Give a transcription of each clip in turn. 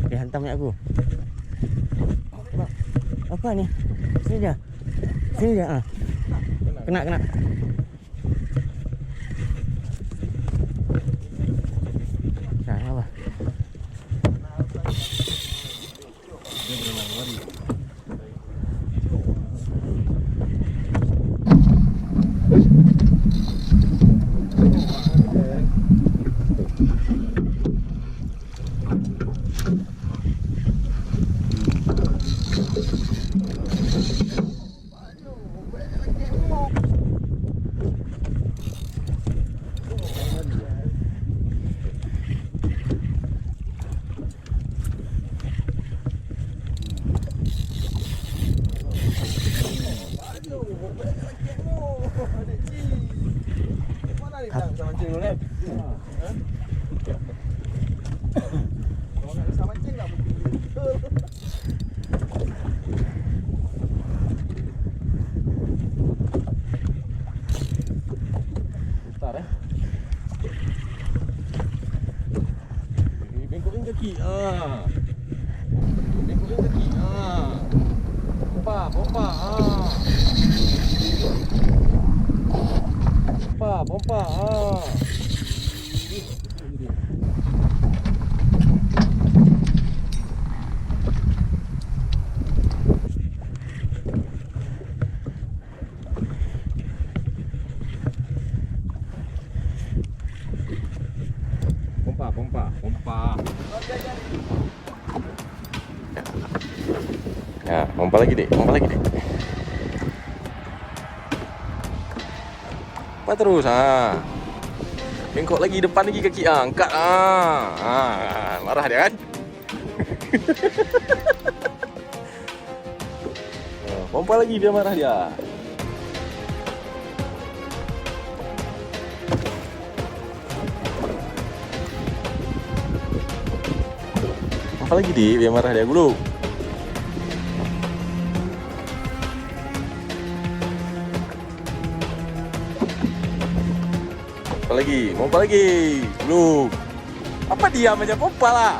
Dia hantam minyak aku. Apa ni? Sini dia. Sini dia. Kena. Nah, apa? Dia berenang lari. Bengkokin kaki. Bengkokin kaki. Pompa. Pompa. Pompa. Ya, pompa lagi dek. Apa terus bengkok lagi depan lagi kaki angkat marah dia kan. Pompa lagi dia marah dia. Apa lagi dia marah dia dulu. Pompa lagi. Belum. Apa diam aja, pompa lah.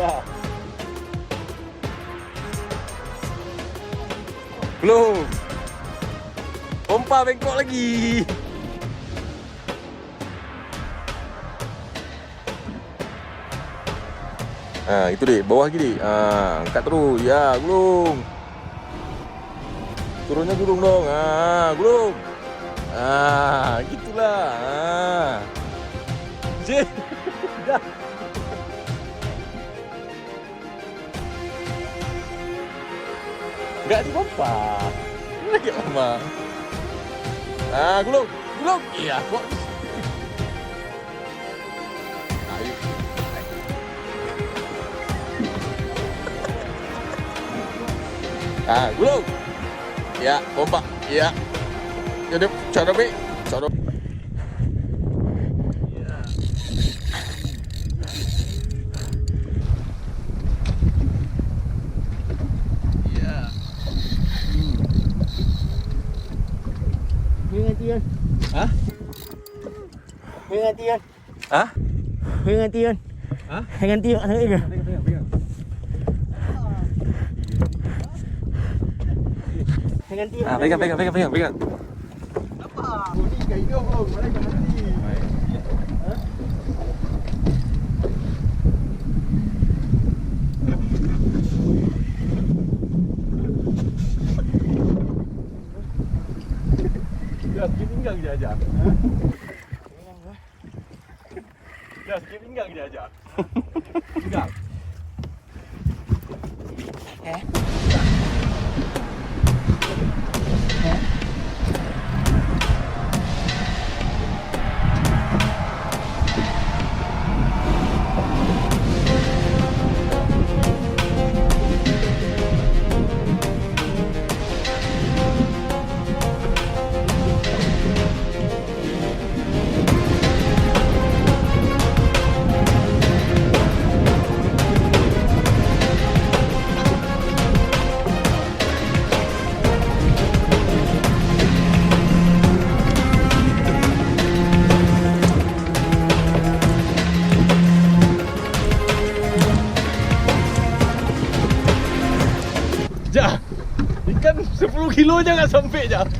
Ya. Belum. Pompa bengkok lagi. Itu deh, bawah gini. Angkat terus. Ya, gulung. Turunnya gulung dong. Gulung. Gitulah. Dah. Enggak dipompa. Ini lagi lama. Gulung. Iya, kok. Gulung. Ya, pompa. Ya. Jadi cara be. Hati-hati pegang. Apa? Bunyi kat hidung kau, mana kat hati. Dah sikit pinggang dia ajak. Dah sikit pinggang dia ajak. Pinggang. kilo jangan sampai je. Lagi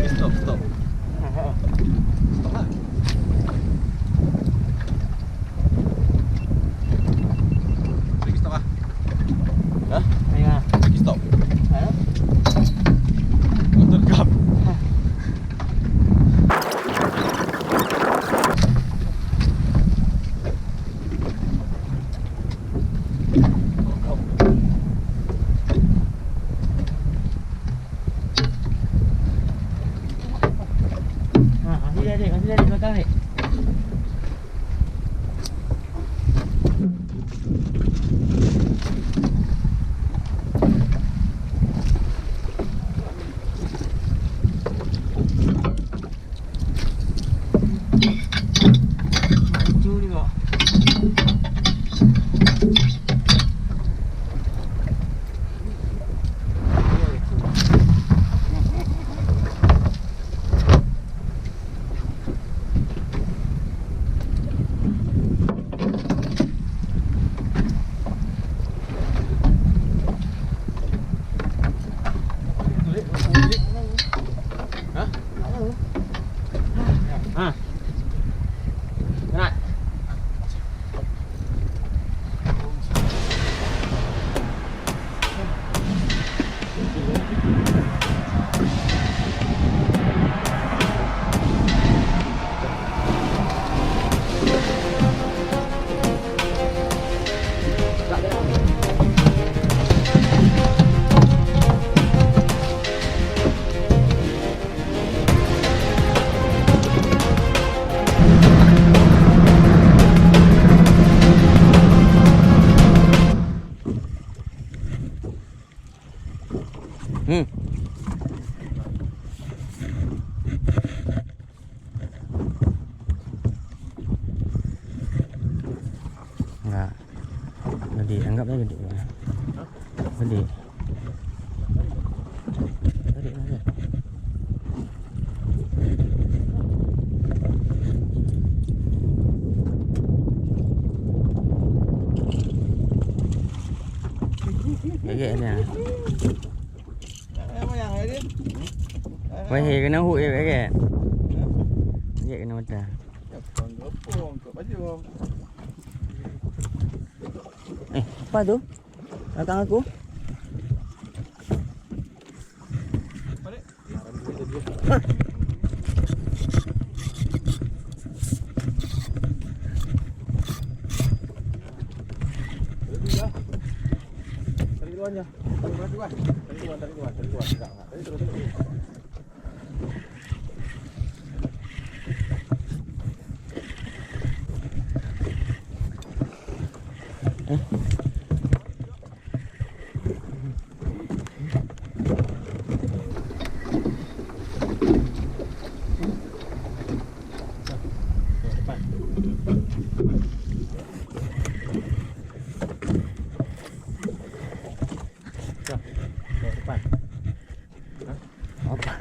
stop. Stop lah. Lagi stop lah. Hah? Lagi stop. Motor kap. Kasih dari belakang ni. Maju juga. Enggak. Gede, anggapnya gede. Gede. Tarik mana? Gede ni. Wah, kena hook je kan? Gede kena mata. Apa tu? Belakang aku. Balik. Tarik luar je. Tarik luar. Tarik terus. Depan. Apa?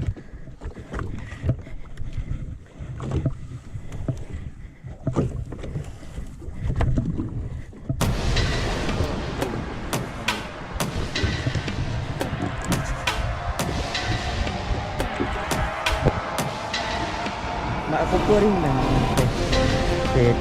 Nak pukul ring dah. Okey,